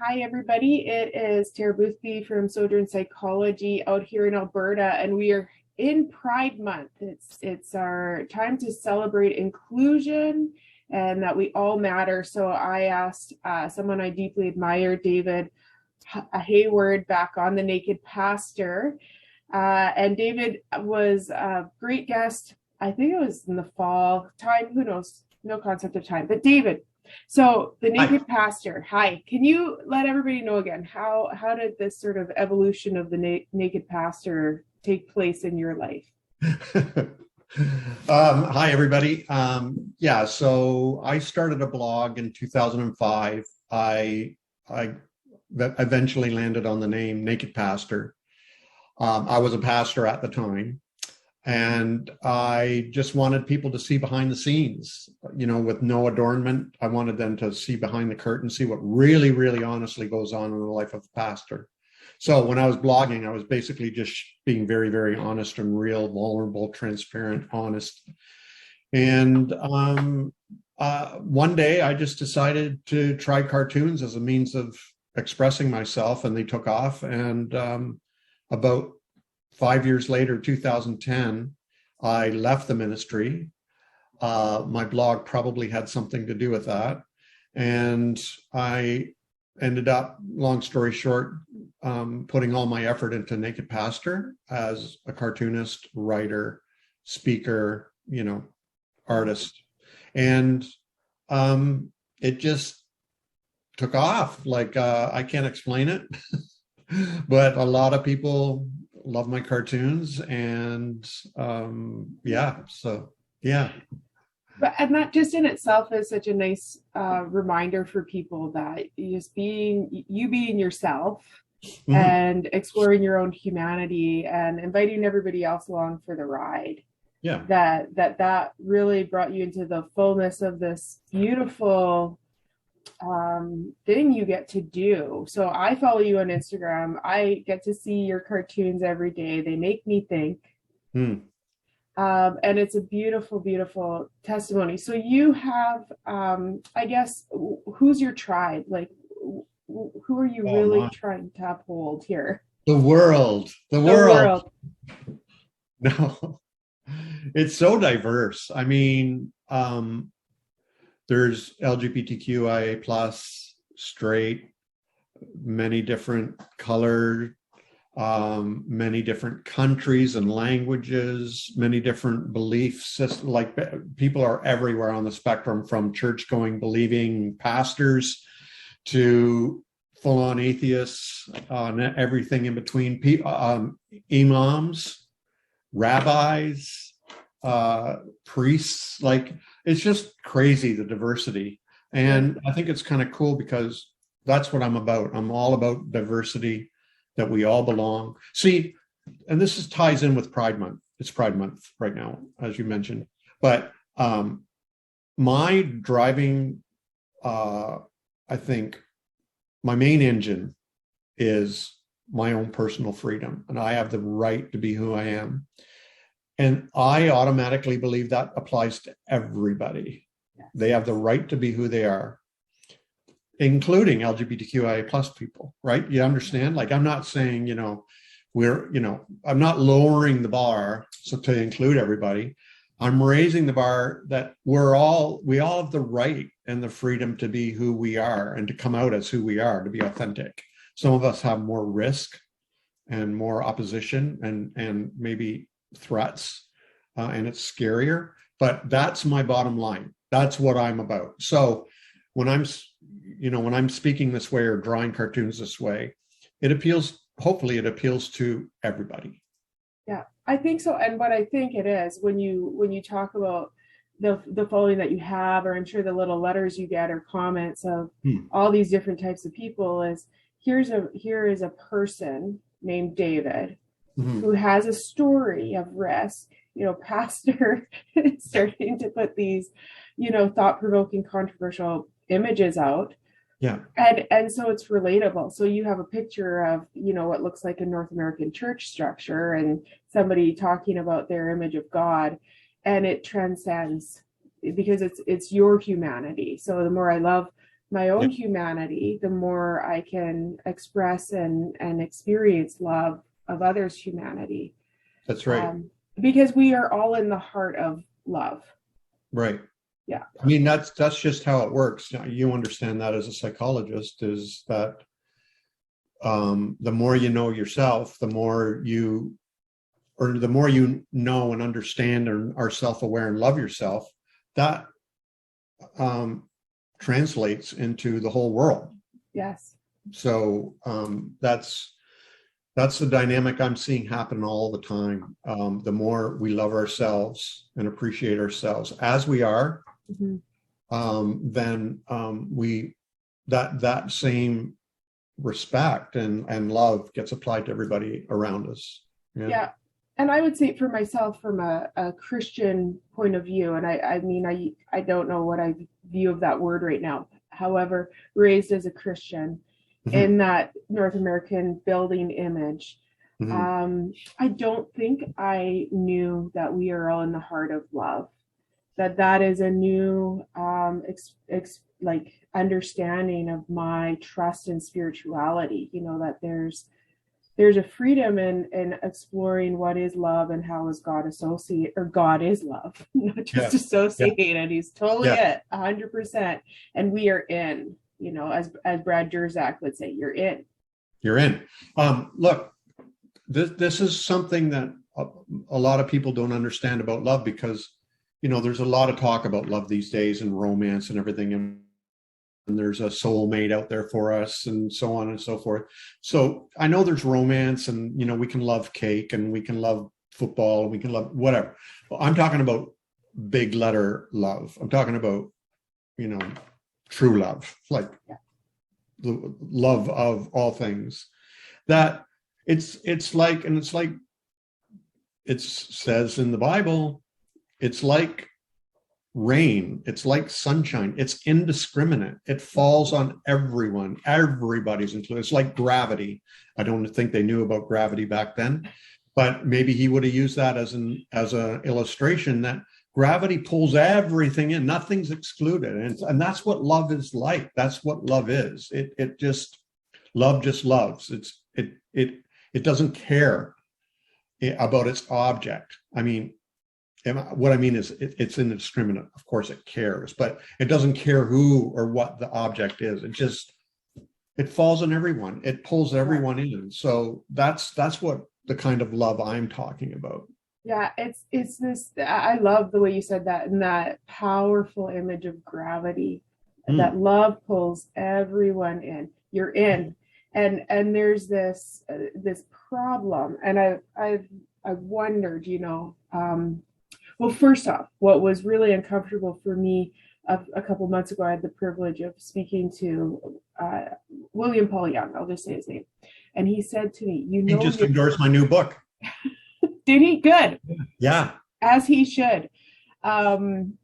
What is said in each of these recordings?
Hi, everybody. It is Tara Boothby from Sojourn Psychology out here in Alberta, and we are in Pride Month. It's our time to celebrate inclusion and that we all matter. So I asked someone I deeply admire, David Hayward, back on The Naked Pastor. And David was a great guest. I think it was in the fall time. Who knows? No concept of time. But David, so The Naked Pastor, hi. Can you let everybody know again, how did this sort of evolution of the Naked Pastor take place in your life? Hi, everybody. So I started a blog in 2005. I eventually landed on the name Naked Pastor. I was a pastor at the time. And I just wanted people to see behind the scenes, with no adornment. I wanted them to see behind the curtain, see what really, really honestly goes on in the life of a pastor. So when I was blogging, I was basically just being very, very honest and real, vulnerable, transparent, honest. And one day I just decided to try cartoons as a means of expressing myself, and they took off. And about 5 years later, 2010, I left the ministry. My blog probably had something to do with that. And I ended up, long story short, putting all my effort into Naked Pastor as a cartoonist, writer, speaker, artist. And it just took off. I can't explain it, but a lot of people love my cartoons, and But and that just in itself is such a nice reminder for people that just being yourself mm-hmm. and exploring your own humanity and inviting everybody else along for the ride. Yeah, that really brought you into the fullness of this beautiful thing you get to do. So I follow you on Instagram. I get to see your cartoons every day. They make me think. And it's a beautiful, beautiful testimony. So you have, I guess, who's your tribe? Like, who are you really trying to uphold here? The world. No, it's so diverse. I mean, there's LGBTQIA plus, straight, many different colors, many different countries and languages, many different belief systems. Like, people are everywhere on the spectrum, from church-going, believing pastors to full-on atheists, everything in between. Imams, rabbis, priests, it's just crazy, the diversity. And I think it's kind of cool because that's what I'm about. I'm all about diversity, that we all belong. See, and this ties in with Pride Month. It's Pride Month right now, as you mentioned. But my driving, I think my main engine is my own personal freedom. And I have the right to be who I am. And I automatically believe that applies to everybody. Yes. They have the right to be who they are, including LGBTQIA plus people, right? You understand? I'm not saying, I'm not lowering the bar to include everybody. I'm raising the bar that we all have the right and the freedom to be who we are and to come out as who we are, to be authentic. Some of us have more risk and more opposition and maybe threats, and it's scarier, but that's my bottom line. That's what I'm about. So when I'm speaking this way or drawing cartoons this way, hopefully it appeals to everybody. Yeah, I think so. And what I think it is, when you talk about the following that you have, or I'm sure the little letters you get or comments of all these different types of people, is here is a person named David, mm-hmm. who has a story of risk, pastor starting to put these, thought-provoking, controversial images out. Yeah. And so it's relatable. So you have a picture of, what looks like a North American church structure and somebody talking about their image of God, and it transcends because it's your humanity. So the more I love my own humanity, the more I can express and experience love of others' humanity. That's right. Because we are all in the heart of love. Right. Yeah. I mean, that's just how it works. You understand that as a psychologist, is that the more you know yourself, the more you know and understand and are self-aware and love yourself, that translates into the whole world. Yes. So that's the dynamic I'm seeing happen all the time. The more we love ourselves and appreciate ourselves as we are, then we that same respect and love gets applied to everybody around us. Yeah. And I would say for myself, from a Christian point of view, and I mean, I don't know what I view of that word right now. However, raised as a Christian in that North American building image, I don't think I knew that we are all in the heart of love. That is a new like understanding of my trust in spirituality. You know, that there's a freedom in exploring what is love and how is God associate, or God is love, not just associated. He's totally it, 100%. And we are in, you know, as Brad Jerzak would say, you're in. You're in. Look, this is something that a lot of people don't understand about love, because, you know, there's a lot of talk about love these days and romance and everything. And there's a soulmate out there for us and so on and so forth. So I know there's romance, and, you know, we can love cake and we can love football and we can love whatever. Well, I'm talking about big letter love. I'm talking about, you know, true love, like the love of all things. That it's like it says in the Bible, it's like rain, it's like sunshine, it's indiscriminate, it falls on everyone, everybody's included. It's like gravity. I don't think they knew about gravity back then, but maybe he would have used that as an illustration, that gravity pulls everything in, nothing's excluded. And that's what love is like. That's what love is. Love just loves. It doesn't care about its object. I mean, what I mean is it's indiscriminate. Of course it cares, but it doesn't care who or what the object is. It falls on everyone. It pulls everyone in. So that's what the kind of love I'm talking about. Yeah, it's this, I love the way you said that, and that powerful image of gravity, that love pulls everyone in. You're in. And there's this problem. And I've wondered, you know, well, first off, what was really uncomfortable for me a couple months ago, I had the privilege of speaking to William Paul Young. I'll just say his name. And he said to me, you know, he just endorsed my new book. Did he? Good. Yeah. As he should. And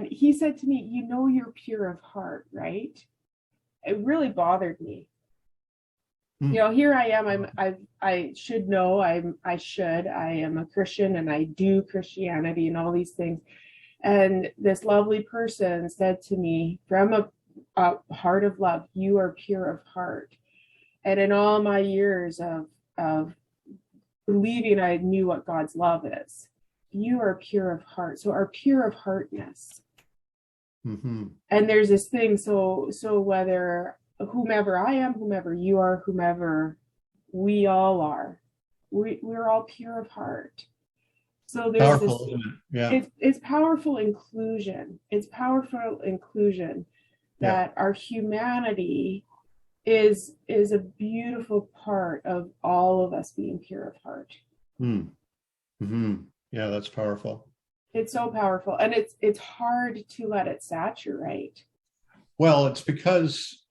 he said to me, you know, you're pure of heart, right? It really bothered me. You know, here I am. I should know. I am a Christian and I do Christianity and all these things. And this lovely person said to me, from a heart of love, you are pure of heart. And in all my years of believing I knew what God's love is, you are pure of heart. So our pure of heartness. And there's this thing. So whether whomever I am, whomever you are, whomever we all are, we're all pure of heart. So there's powerful, this, it's powerful inclusion. It's powerful inclusion that our humanity is a beautiful part of all of us being pure of heart. Yeah, that's powerful. It's so powerful, and it's hard to let it saturate. Well, it's because,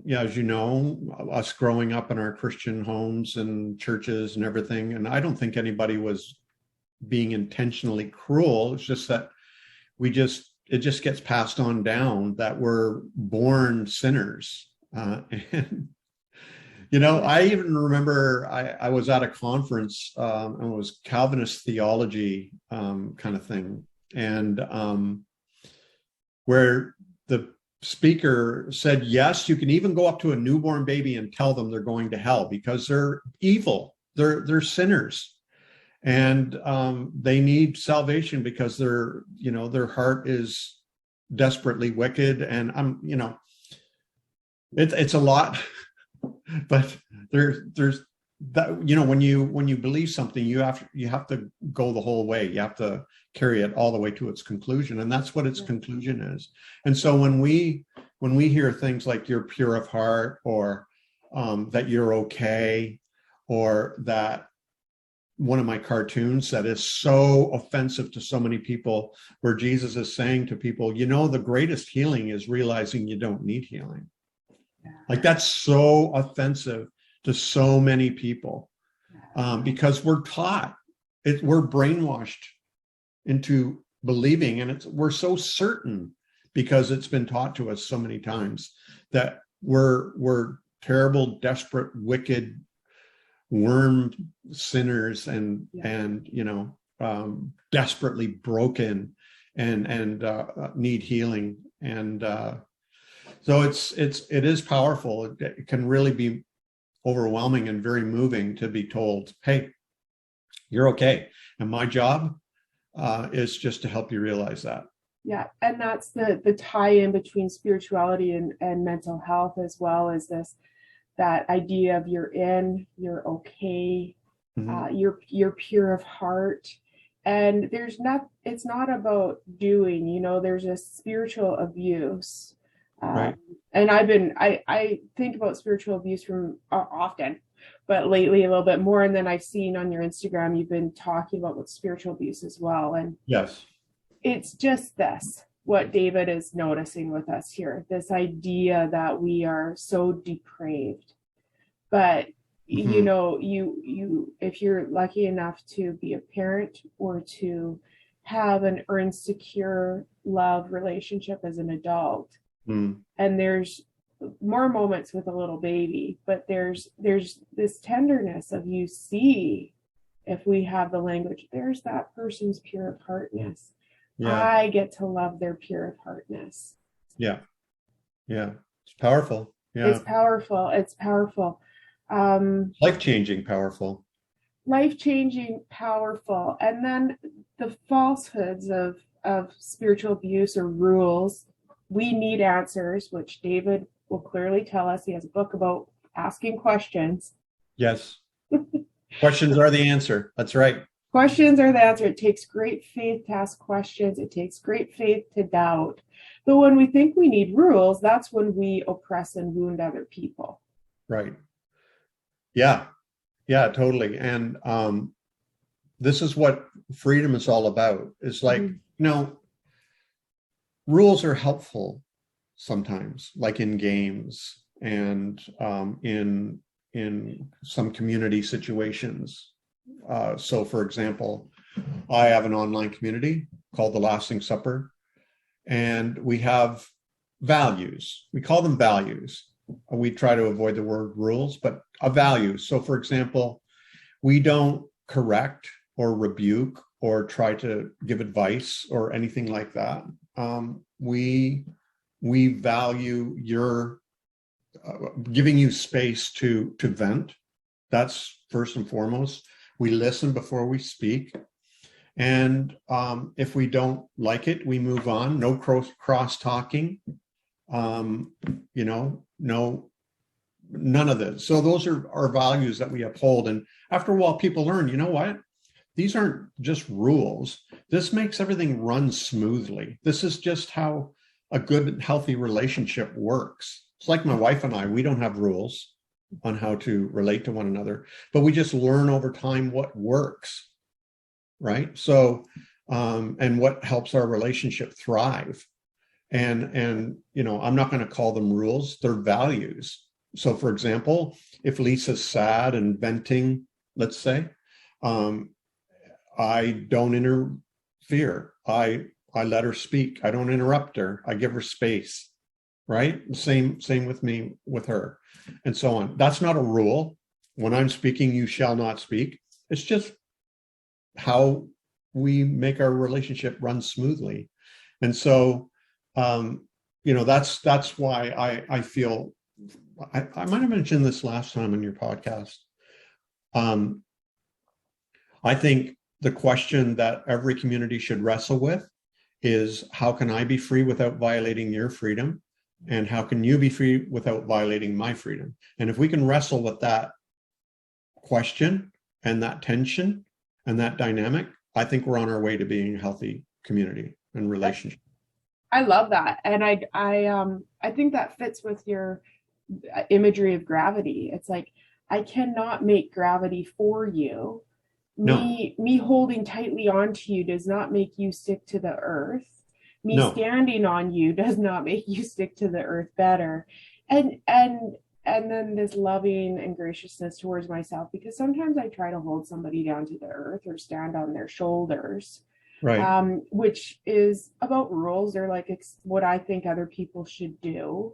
as you know, us growing up in our Christian homes and churches and everything, and I don't think anybody was being intentionally cruel. It's just that it just gets passed on down that we're born sinners. And, you know, I even remember I was at a conference, and it was Calvinist theology kind of thing, and where the speaker said, yes, you can even go up to a newborn baby and tell them they're going to hell because they're evil. They're sinners. And they need salvation because their heart is desperately wicked. And it's a lot, but there's that, when you believe something, you have to go the whole way. You have to carry it all the way to its conclusion, and that's what its conclusion is. And so when we hear things like you're pure of heart, or that you're okay, or that one of my cartoons that is so offensive to so many people, where Jesus is saying to people, the greatest healing is realizing you don't need healing. Like, that's so offensive to so many people, because we're taught it, we're brainwashed into believing, and we're so certain because it's been taught to us so many times that we're terrible, desperate, wicked, worm sinners, and desperately broken, and need healing. And so it is powerful. It can really be overwhelming and very moving to be told, hey, you're okay. And my job is just to help you realize that. Yeah. And that's the tie-in between spirituality and mental health, as well as that idea of you're okay, you're pure of heart. And it's not about doing, there's a spiritual abuse. Right. And I think about spiritual abuse from often, but lately a little bit more. And then I've seen on your Instagram, you've been talking about spiritual abuse as well. And yes, it's just what David is noticing with us here, this idea that we are so depraved. But, you if you're lucky enough to be a parent or to have an earned, secure love relationship as an adult, and there's more moments with a little baby, but there's this tenderness of, you see, if we have the language, there's that person's pure of heartness. Yeah. I get to love their pure of heartness. Yeah. It's powerful. Yeah. It's powerful. Life-changing, powerful. And then the falsehoods of spiritual abuse or rules. We need answers, which David will clearly tell us. He has a book about asking questions. Yes. Questions are the answer. That's right. Questions are the answer. It takes great faith to ask questions. It takes great faith to doubt. But when we think we need rules, that's when we oppress and wound other people. Right. Yeah, totally. And this is what freedom is all about. It's like, rules are helpful sometimes, like in games and in some community situations. So, for example, I have an online community called The Lasting Supper, and we have values. We call them values. We try to avoid the word rules, but a value. So, for example, we don't correct or rebuke or try to give advice or anything like that. We value your giving you space to vent. That's first and foremost. We listen before we speak. And if we don't like it, we move on. No cross talking. No, none of this. So those are our values that we uphold. And after a while, people learn, you know what? These aren't just rules. This makes everything run smoothly. This is just how a good, healthy relationship works. It's like my wife and I, we don't have rules on how to relate to one another, but we just learn over time what works, right? So, and what helps our relationship thrive. And I'm not going to call them rules, they're values. So, for example, if Lisa's sad and venting, let's say, I don't interfere. I let her speak. I don't interrupt her. I give her space, right? Same with me, with her, and so on. That's not a rule. When I'm speaking, you shall not speak. It's just how we make our relationship run smoothly. And so that's why I feel I might have mentioned this last time on your podcast. I think the question that every community should wrestle with is, how can I be free without violating your freedom? And how can you be free without violating my freedom? And if we can wrestle with that question and that tension and that dynamic, I think we're on our way to being a healthy community and relationship. I love that. And I think that fits with your imagery of gravity. It's like, I cannot make gravity for you. Me holding tightly onto you does not make you stick to the earth. Me standing on you does not make you stick to the earth better. And then this loving and graciousness towards myself, because sometimes I try to hold somebody down to the earth or stand on their shoulders, right? Which is about rules, or like what I think other people should do,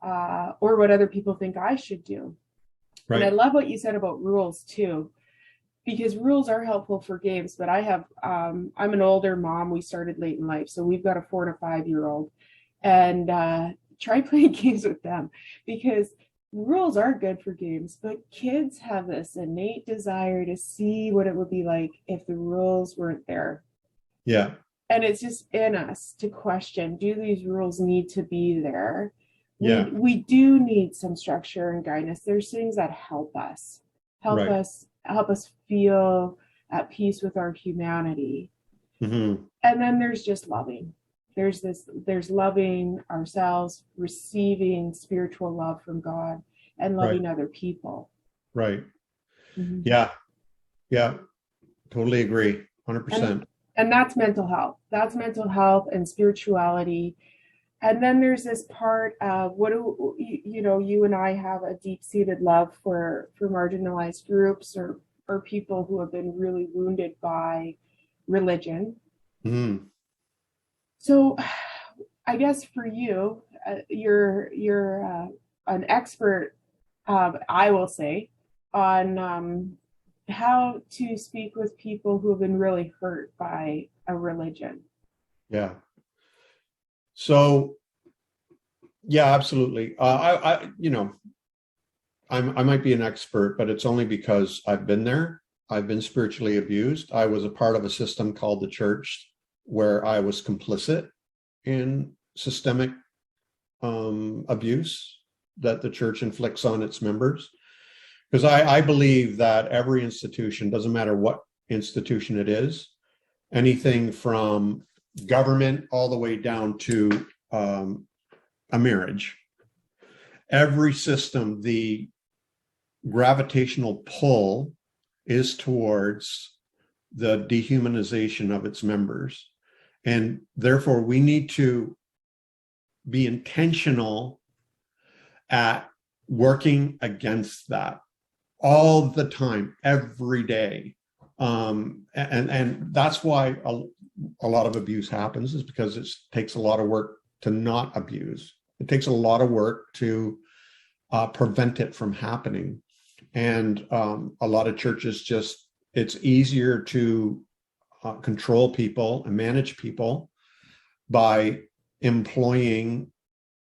or what other people think I should do. Right. And I love what you said about rules too, because rules are helpful for games. But I have, I'm an older mom. We started late in life, so we've got a 4 to 5 year old, and try playing games with them, because rules are good for games, but kids have this innate desire to see what it would be like if the rules weren't there. Yeah. And it's just in us to question, do these rules need to be there? Yeah. We do need some structure and guidance. There's things that help us feel at peace with our humanity. Mm-hmm. And then there's just loving. There's loving ourselves, receiving spiritual love from God, and loving other people. Right. Mm-hmm. Yeah. Totally agree. 100%. And that's mental health. That's mental health and spirituality. And then there's this part of you and I have a deep-seated love for marginalized groups or people who have been really wounded by religion. Mm-hmm. So I guess for you, you're an expert, I will say, on how to speak with people who have been really hurt by a religion. Yeah. So, yeah, absolutely. I might be an expert, but it's only because I've been there. I've been spiritually abused. I was a part of a system called the church where I was complicit in systemic abuse that the church inflicts on its members. Because I believe that every institution, doesn't matter what institution it is, anything from government all the way down to a marriage, every system, the gravitational pull is towards the dehumanization of its members. And therefore, we need to be intentional at working against that all the time, every day. And that's why a lot of abuse happens, is because it takes a lot of work to not abuse. It takes a lot of work to prevent it from happening. And a lot of churches it's easier to control people and manage people by employing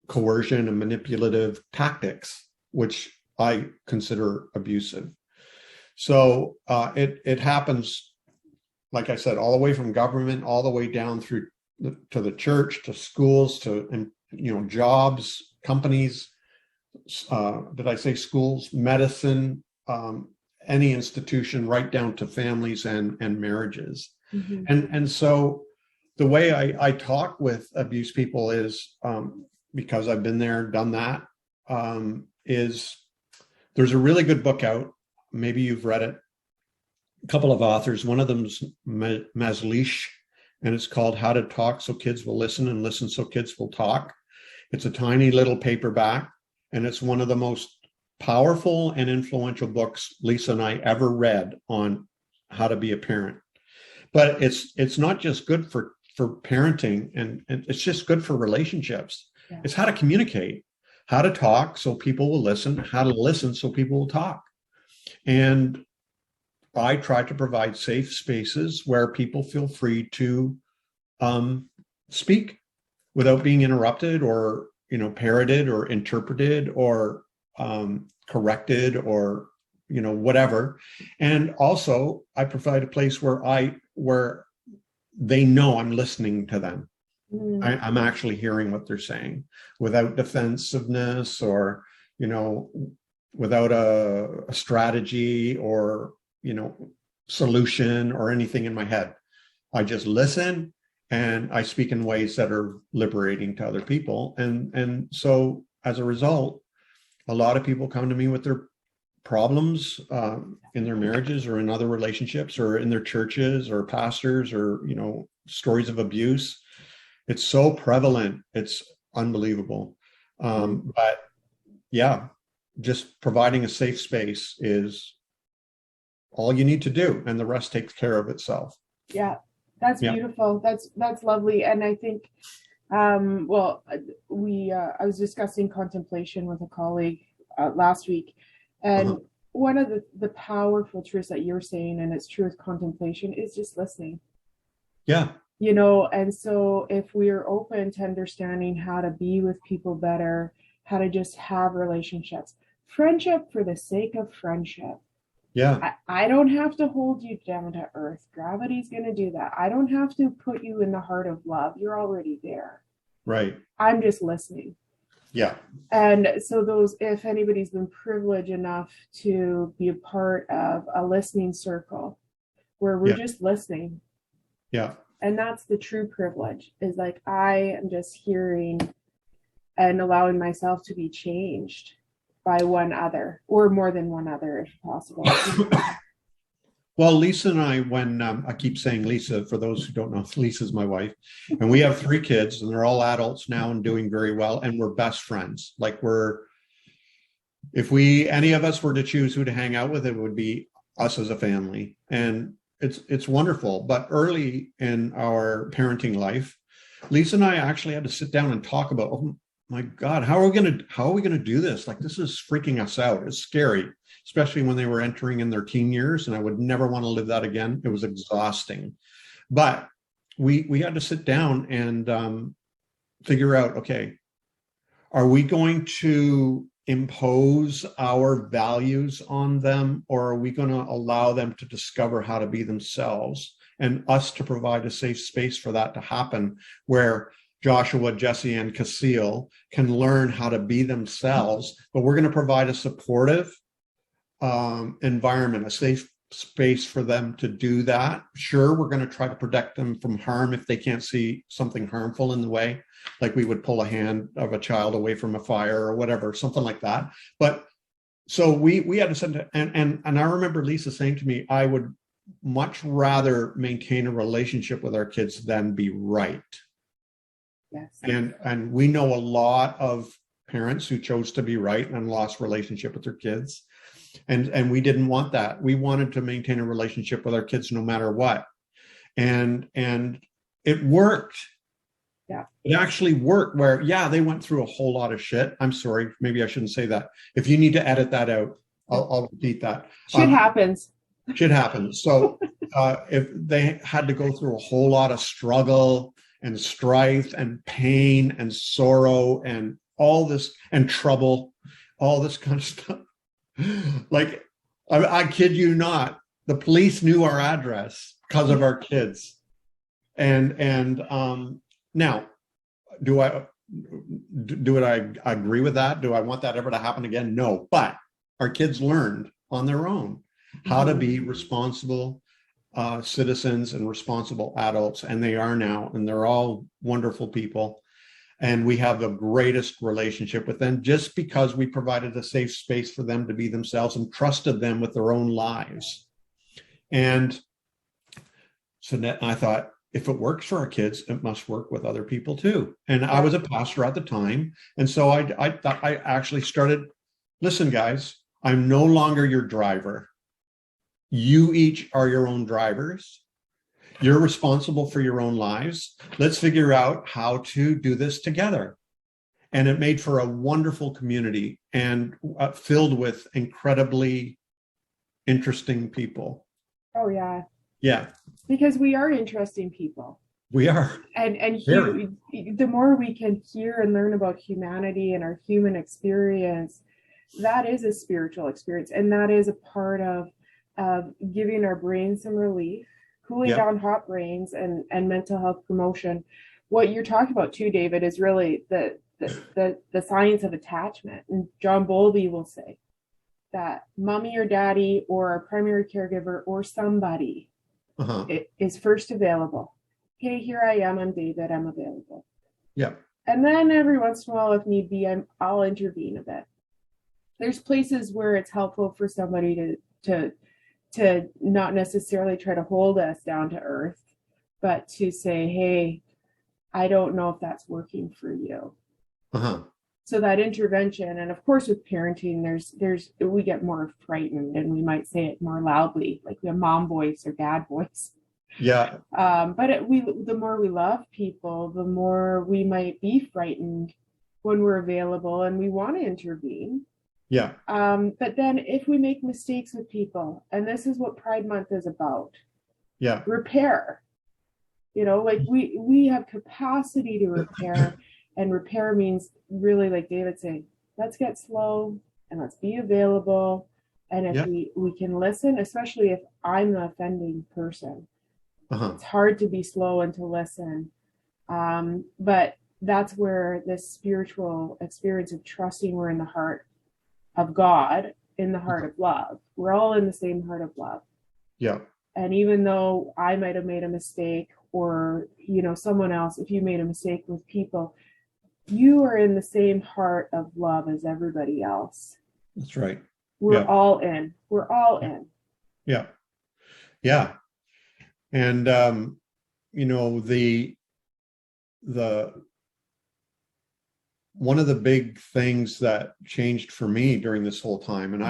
coercion and manipulative tactics, which I consider abusive. So it happens, like I said, all the way from government, all the way down through to the church, to schools, to jobs, companies. Did I say schools, medicine, any institution, right down to families and marriages. Mm-hmm. And so the way I talk with abused people is, because I've been there, done that, is there's a really good book out. Maybe you've read it. A couple of authors. One of them is Maslish, and it's called How to Talk So Kids Will Listen, and Listen So Kids Will Talk. It's a tiny little paperback, and it's one of the most powerful and influential books Lisa and I ever read on how to be a parent. But it's not just good for parenting, and it's just good for relationships. Yeah. It's how to communicate, how to talk so people will listen, how to listen so people will talk. And I try to provide safe spaces where people feel free to speak without being interrupted or, parroted or interpreted or corrected or, whatever. And also I provide a place where they know I'm listening to them. I'm actually hearing what they're saying without defensiveness or, without a strategy or, solution or anything in my head. I just listen and I speak in ways that are liberating to other people. And so as a result, a lot of people come to me with their problems in their marriages or in other relationships or in their churches or pastors or, stories of abuse. It's so prevalent. It's unbelievable. But yeah, just providing a safe space is all you need to do, and the rest takes care of itself. Yeah, that's beautiful. That's lovely. And I think, I was discussing contemplation with a colleague last week, and one of the powerful truths that you're saying, and it's true with contemplation, is just listening. Yeah. And so if we're open to understanding how to be with people better, how to just have relationships, friendship for the sake of friendship. Yeah. I don't have to hold you down to earth. Gravity's going to do that. I don't have to put you in the heart of love. You're already there. Right. I'm just listening. Yeah. And so if anybody's been privileged enough to be a part of a listening circle where we're just listening. Yeah. And that's the true privilege, is like, I am just hearing and allowing myself to be changed by one other, or more than one other if possible. Well, Lisa and I, when I keep saying Lisa, for those who don't know, Lisa's my wife, and we have 3 kids and they're all adults now and doing very well. And we're best friends. Like if any of us were to choose who to hang out with, it would be us as a family. And it's wonderful. But early in our parenting life, Lisa and I actually had to sit down and talk about, oh my God, how are we going to do this? Like, this is freaking us out. It's scary, especially when they were entering in their teen years. And I would never want to live that again. It was exhausting. But we had to sit down and figure out, okay, are we going to impose our values on them, or are we going to allow them to discover how to be themselves, and us to provide a safe space for that to happen, where Joshua, Jesse, and Cecile can learn how to be themselves, but we're going to provide a supportive environment, a safe space for them to do that. Sure, we're going to try to protect them from harm if they can't see something harmful in the way, like we would pull a hand of a child away from a fire or whatever, something like that. But so we had to send, and I remember Lisa saying to me, I would much rather maintain a relationship with our kids than be right. Yes. And we know a lot of parents who chose to be right and lost relationship with their kids. And we didn't want that. We wanted to maintain a relationship with our kids no matter what. And it worked. Yeah. It actually worked where, they went through a whole lot of shit. I'm sorry, maybe I shouldn't say that. If you need to edit that out, I'll repeat that. Shit happens. Shit happens. So if they had to go through a whole lot of struggle and strife and pain and sorrow and all this and trouble, all this kind of stuff. Like, I kid you not, the police knew our address because of our kids. And now, do I agree with that? Do I want that ever to happen again? No, but our kids learned on their own how to be responsible citizens and responsible adults, and they are now, and they're all wonderful people. And we have the greatest relationship with them just because we provided a safe space for them to be themselves and trusted them with their own lives. And so I thought, if it works for our kids, it must work with other people too. And I was a pastor at the time. And so I actually started, listen, guys, I'm no longer your driver. You each are your own drivers. You're responsible for your own lives. Let's figure out how to do this together. And it made for a wonderful community and filled with incredibly interesting people. Oh, yeah. Yeah. Because we are interesting people. We are. And Very. the more we can hear and learn about humanity and our human experience, that is a spiritual experience, and that is a part of giving our brains some relief, cooling Yep. down hot brains, and mental health promotion. What you're talking about too, David, is really the science of attachment. And John Bowlby will say that mommy or daddy or our primary caregiver or somebody Uh-huh. is first available. Hey, here I am, I'm David, I'm available. Yep. And then every once in a while, if need be, I'll intervene a bit. There's places where it's helpful for somebody to not necessarily try to hold us down to earth, but to say, hey, I don't know if that's working for you. Uh-huh. So that intervention, and of course with parenting, we get more frightened and we might say it more loudly, like we have mom voice or dad voice. Yeah. But the more we love people, the more we might be frightened when we're available and we want to intervene. Yeah. But then if we make mistakes with people, and this is what Pride Month is about, Yeah. repair. Like we have capacity to repair, and repair means really, like David saying, let's get slow and let's be available. And if Yeah. we can listen, especially if I'm the offending person, Uh-huh. it's hard to be slow and to listen. But that's where this spiritual experience of trusting we're in the heart of God, in the heart of love. We're all in the same heart of love. Yeah. And even though I might have made a mistake, or someone else, if you made a mistake with people, you are in the same heart of love as everybody else. That's right. We're Yeah. all in. We're all in. Yeah. Yeah. And the one of the big things that changed for me during this whole time, and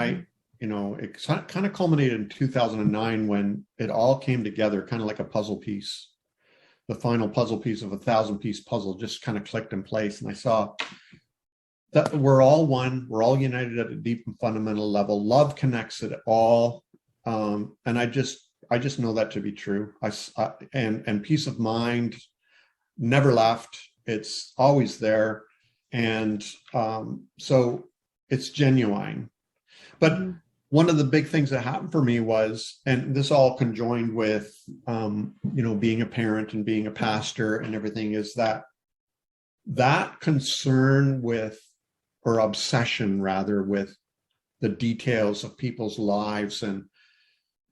it kind of culminated in 2009 when it all came together, kind of like a puzzle piece. The final puzzle piece of a 1,000-piece puzzle just kind of clicked in place. And I saw that we're all one, we're all united at a deep and fundamental level. Love connects it all. And I just know that to be true. And peace of mind never left. It's always there. And so it's genuine. But one of the big things that happened for me was, and this all conjoined with, being a parent and being a pastor and everything, is that concern with, or obsession rather, with the details of people's lives and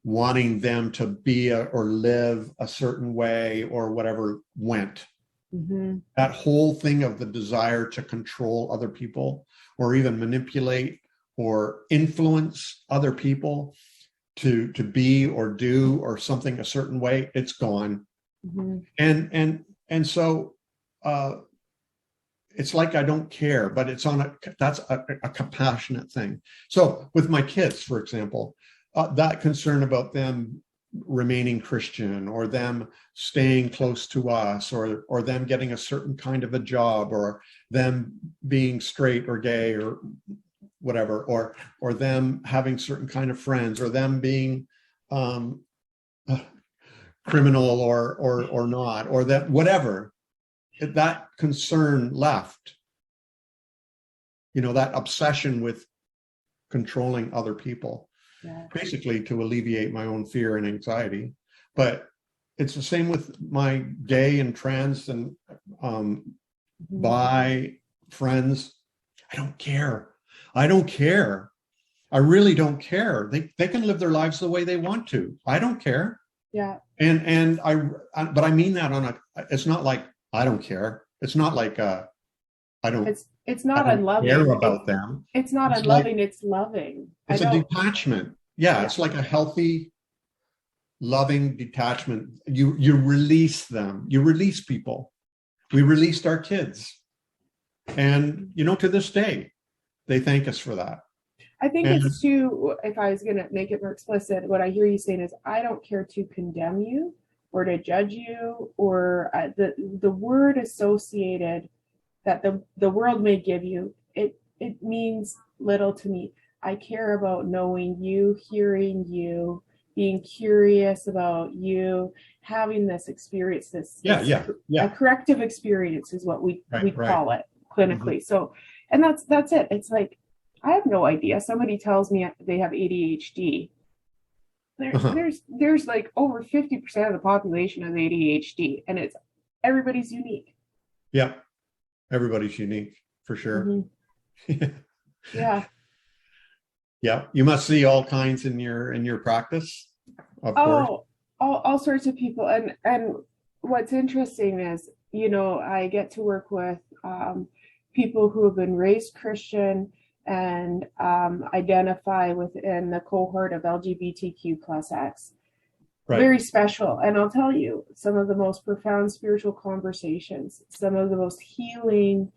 wanting them to be or live a certain way or whatever went. Mm-hmm. That whole thing of the desire to control other people or even manipulate or influence other people to be or do or something a certain way, it's gone. Mm-hmm. And so it's like I don't care, but it's that's a compassionate thing. So with my kids, for example, that concern about them remaining Christian or them staying close to us or them getting a certain kind of a job or them being straight or gay or whatever, or them having certain kind of friends, or them being criminal or not, or that whatever, that concern left. That obsession with controlling other people, basically to alleviate my own fear and anxiety. But it's the same with my gay and trans and bi friends. I don't care. I really don't care. They can live their lives the way they want to. I don't care. Yeah. But I mean that it's not like I don't care. It's not like I don't. It's not unloving. Care about them. It's not unloving. It's loving. It's a detachment. Yeah, it's like a healthy, loving detachment. You release them. You release people. We released our kids, and to this day, they thank us for that. I think it's too, if I was going to make it more explicit, what I hear you saying is, I don't care to condemn you or to judge you, or the word associated that the world may give you, it means little to me. I care about knowing you, hearing you, being curious about you having this experience, a corrective experience is what we call it clinically. So, and that's it. It's like, I have no idea. Somebody tells me they have ADHD. There's like over 50% of the population has ADHD, and it's everybody's unique. Yeah, everybody's unique for sure. Yeah. Yeah, you must see all kinds in your practice, of course. All sorts of people, and what's interesting is, I get to work with people who have been raised Christian and identify within the cohort of LGBTQ plus X. Right. Very special. And I'll tell you, some of the most profound spiritual conversations, some of the most healing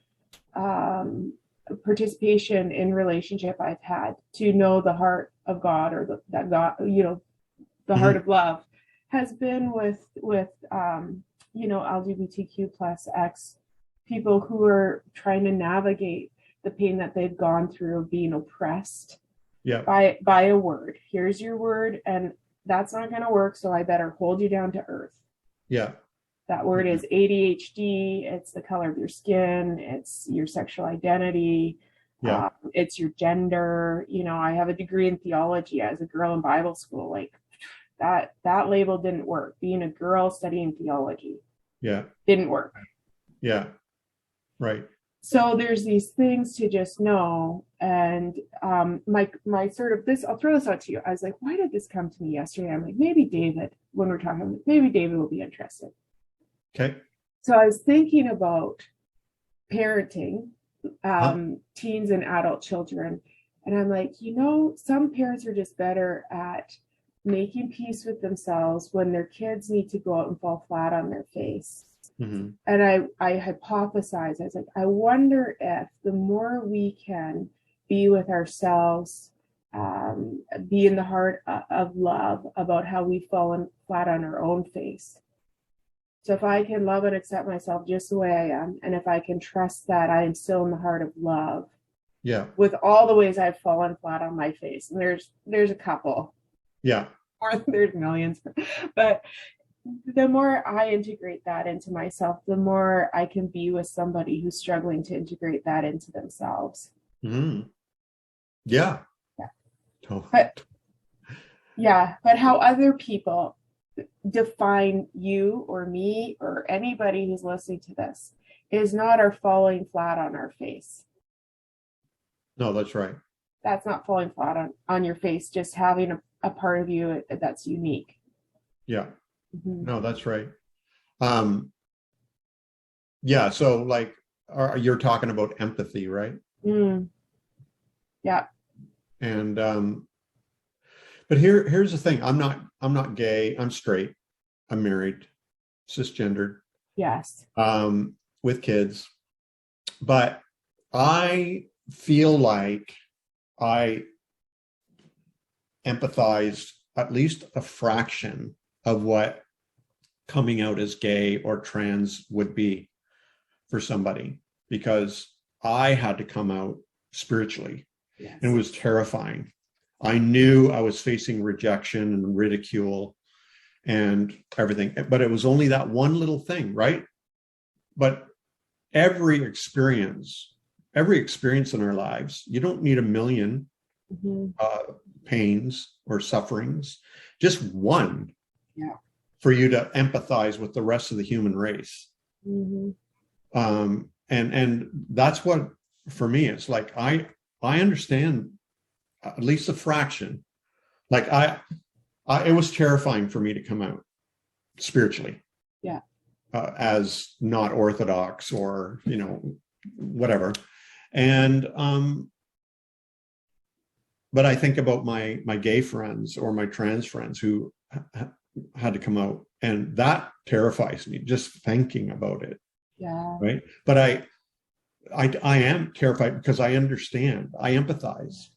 participation in relationship I've had, to know the heart of God, or that God, the heart of love, has been with LGBTQ plus X people who are trying to navigate the pain that they've gone through of being oppressed by a word. Here's your word, and that's not going to work, so I better hold you down to earth. Yeah. That word is ADHD. It's the color of your skin. It's your sexual identity. Yeah. It's your gender. I have a degree in theology as a girl in Bible school. Like that label didn't work. Being a girl studying theology. Yeah. Didn't work. Yeah. Right. So there's these things to just know. And my sort of this, I'll throw this out to you. I was like, why did this come to me yesterday? I'm like, maybe David, when we're talking, maybe David will be interested. Okay. So I was thinking about parenting teens and adult children. And I'm like, some parents are just better at making peace with themselves when their kids need to go out and fall flat on their face. Mm-hmm. And I hypothesized, I was like, I wonder if the more we can be with ourselves, be in the heart of love about how we've fallen flat on our own face. So if I can love and accept myself just the way I am, and if I can trust that I am still in the heart of love, with all the ways I've fallen flat on my face, and there's a couple, or there's millions, but the more I integrate that into myself, the more I can be with somebody who's struggling to integrate that into themselves. Mm-hmm. Yeah. But how other people define you or me or anybody who's listening to this is not our falling flat on our face. No, that's right. That's not falling flat on your face, just having a part of you that's unique. Yeah. Mm-hmm. No, that's right. So like you're talking about empathy, right? Yeah. And but here's the thing. I'm not gay. I'm straight. I'm married, cisgendered. Yes. With kids. But I feel like I empathized at least a fraction of what coming out as gay or trans would be for somebody, because I had to come out spiritually. Yes. And it was terrifying. I knew I was facing rejection and ridicule and everything, but it was only that one little thing, right? But every experience in our lives, you don't need a million pains or sufferings, just one for you to empathize with the rest of the human race. Mm-hmm. And that's what, for me, it's like, I understand at least a fraction. Like it was terrifying for me to come out spiritually. Yeah. As not Orthodox or, whatever. And, but I think about my gay friends or my trans friends who had to come out, and that terrifies me just thinking about it. Yeah. Right. But I am terrified because I understand, I empathize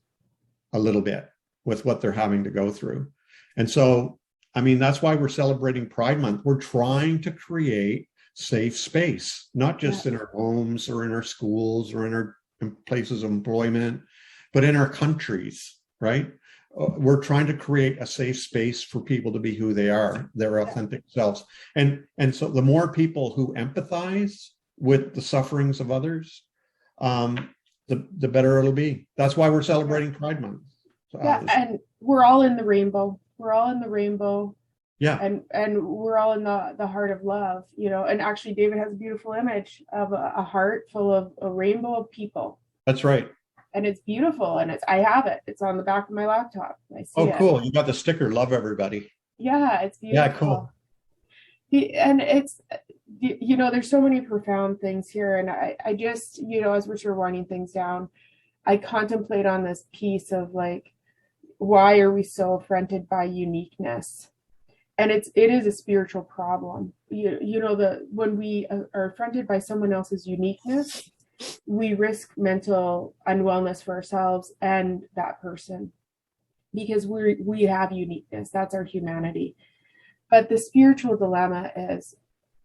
a little bit with what they're having to go through. And so, that's why we're celebrating Pride Month. We're trying to create safe space, not just in our homes or in our schools or in our places of employment, but in our countries, right? we're trying to create a safe space for people to be who they are, their authentic selves. And so the more people who empathize with the sufferings of others, the better it'll be. That's why we're celebrating Pride Month. And we're all in the rainbow. We're all in the rainbow. Yeah. And we're all in the heart of love, you know. And actually, David has a beautiful image of a heart full of a rainbow of people. That's right. And it's beautiful, and I have it. It's on the back of my laptop. I see it. Cool. You got the sticker, love everybody. Yeah, it's beautiful. Yeah, cool. And it's, you know, there's so many profound things here. And I just, you know, as we're sort of winding things down, I contemplate on this piece of like, why are we so affronted by uniqueness? And it is a spiritual problem. You know, when we are affronted by someone else's uniqueness, we risk mental unwellness for ourselves and that person, because we have uniqueness. That's our humanity. But the spiritual dilemma is,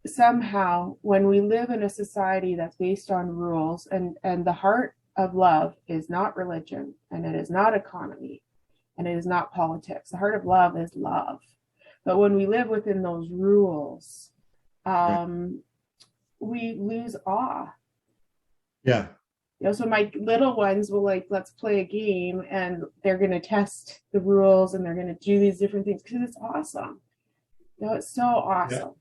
somehow when we live in a society that's based on rules, and the heart of love is not religion, and it is not economy, and it is not politics. The heart of love is love. But when we live within those rules, we lose awe. Yeah. You know, so my little ones will like, let's play a game, and they're going to test the rules, and they're going to do these different things because it's awesome. You know, it's so awesome.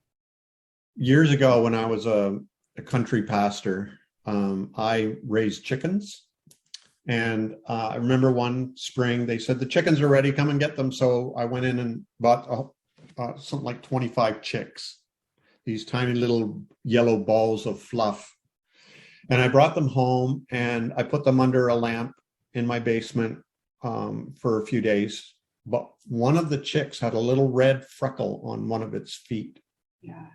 Yeah. Years ago, when I was a country pastor, I raised chickens. And I remember one spring, they said, the chickens are ready, come and get them. So I went in and bought something like 25 chicks, these tiny little yellow balls of fluff. And I brought them home, and I put them under a lamp in my basement for a few days. But one of the chicks had a little red freckle on one of its feet. Yeah.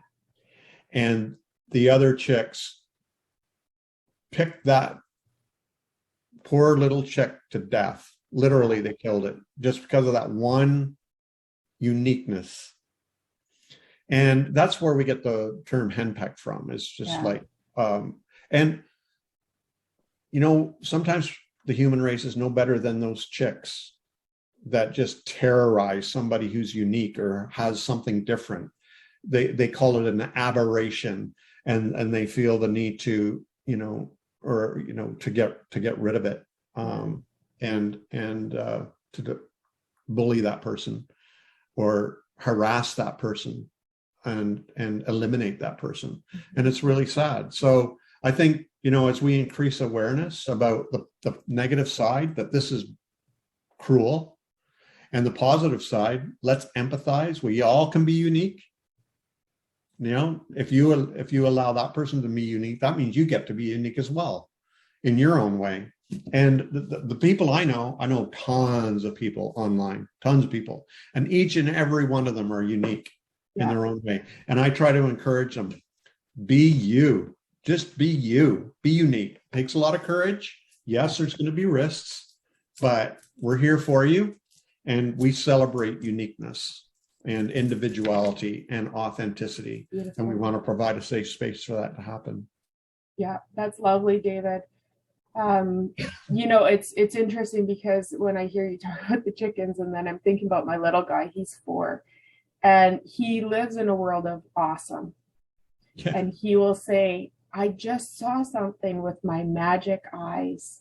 And the other chicks picked that poor little chick to death. Literally, they killed it just because of that one uniqueness. And that's where we get the term henpeck from. It's just like, and, you know, sometimes the human race is no better than those chicks that just terrorize somebody who's unique or has something different. They call it an aberration, and they feel the need to, you know, or, you know, to get rid of it, and to bully that person or harass that person and eliminate that person. And it's really sad. So I think, you know, as we increase awareness about the negative side, that this is cruel, and the positive side, let's empathize. We all can be unique. You know, if you allow that person to be unique, that means you get to be unique as well in your own way. And the people I know tons of people online, tons of people, and each and every one of them are unique in their own way. And I try to encourage them, be you, just be you, be unique. It takes a lot of courage. Yes, there's going to be risks, but we're here for you. And we celebrate uniqueness and individuality and authenticity. Beautiful. And we want to provide a safe space for that to happen. Yeah, that's lovely, David. You know, it's interesting because when I hear you talk about the chickens, and then I'm thinking about my little guy, he's 4, and he lives in a world of awesome. Yeah. And he will say, I just saw something with my magic eyes.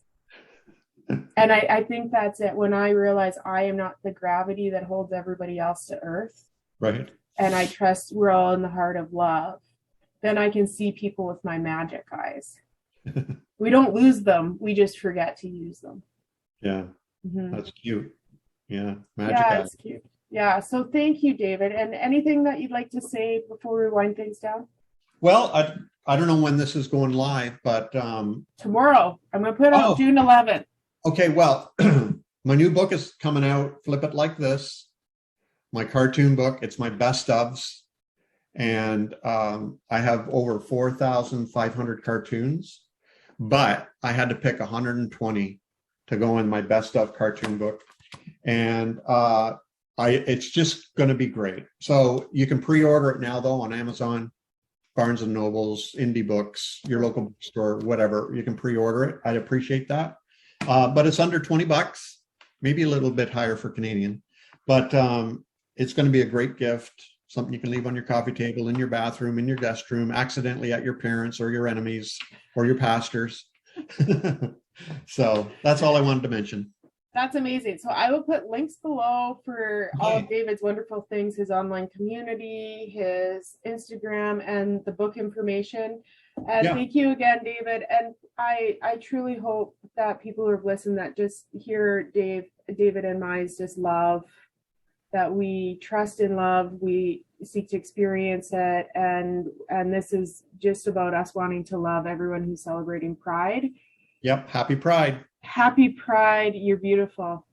And I think that's it. When I realize I am not the gravity that holds everybody else to earth. Right. And I trust we're all in the heart of love, then I can see people with my magic eyes. We don't lose them. We just forget to use them. Yeah. Mm-hmm. That's cute. Yeah. Magic eyes. It's cute. Yeah. So thank you, David. And anything that you'd like to say before we wind things down? Well, I don't know when this is going live, but tomorrow. I'm going to put it on June 11th. Okay, well, my new book is coming out, Flip It Like This, my cartoon book. It's my best ofs. And I have over 4,500 cartoons, but I had to pick 120 to go in my best of cartoon book. And it's just going to be great. So you can pre-order it now, though, on Amazon, Barnes & Nobles, Indie Books, your local bookstore, whatever. You can pre-order it. I'd appreciate that. But it's under $20. maybe a little bit higher for Canadian, but it's going to be a great gift. Something you can leave on your coffee table, in your bathroom, in your guest room, accidentally at your parents or your enemies or your pastors. So that's all I wanted to mention. That's amazing. So I will put links below for all of David's wonderful things, his online community, his Instagram, and the book information. And thank you again, David. And I truly hope that people who have listened that just hear David and Mai's just love, that we trust in love, we seek to experience it, and this is just about us wanting to love everyone who's celebrating Pride. Yep. Happy Pride. Happy Pride. You're beautiful.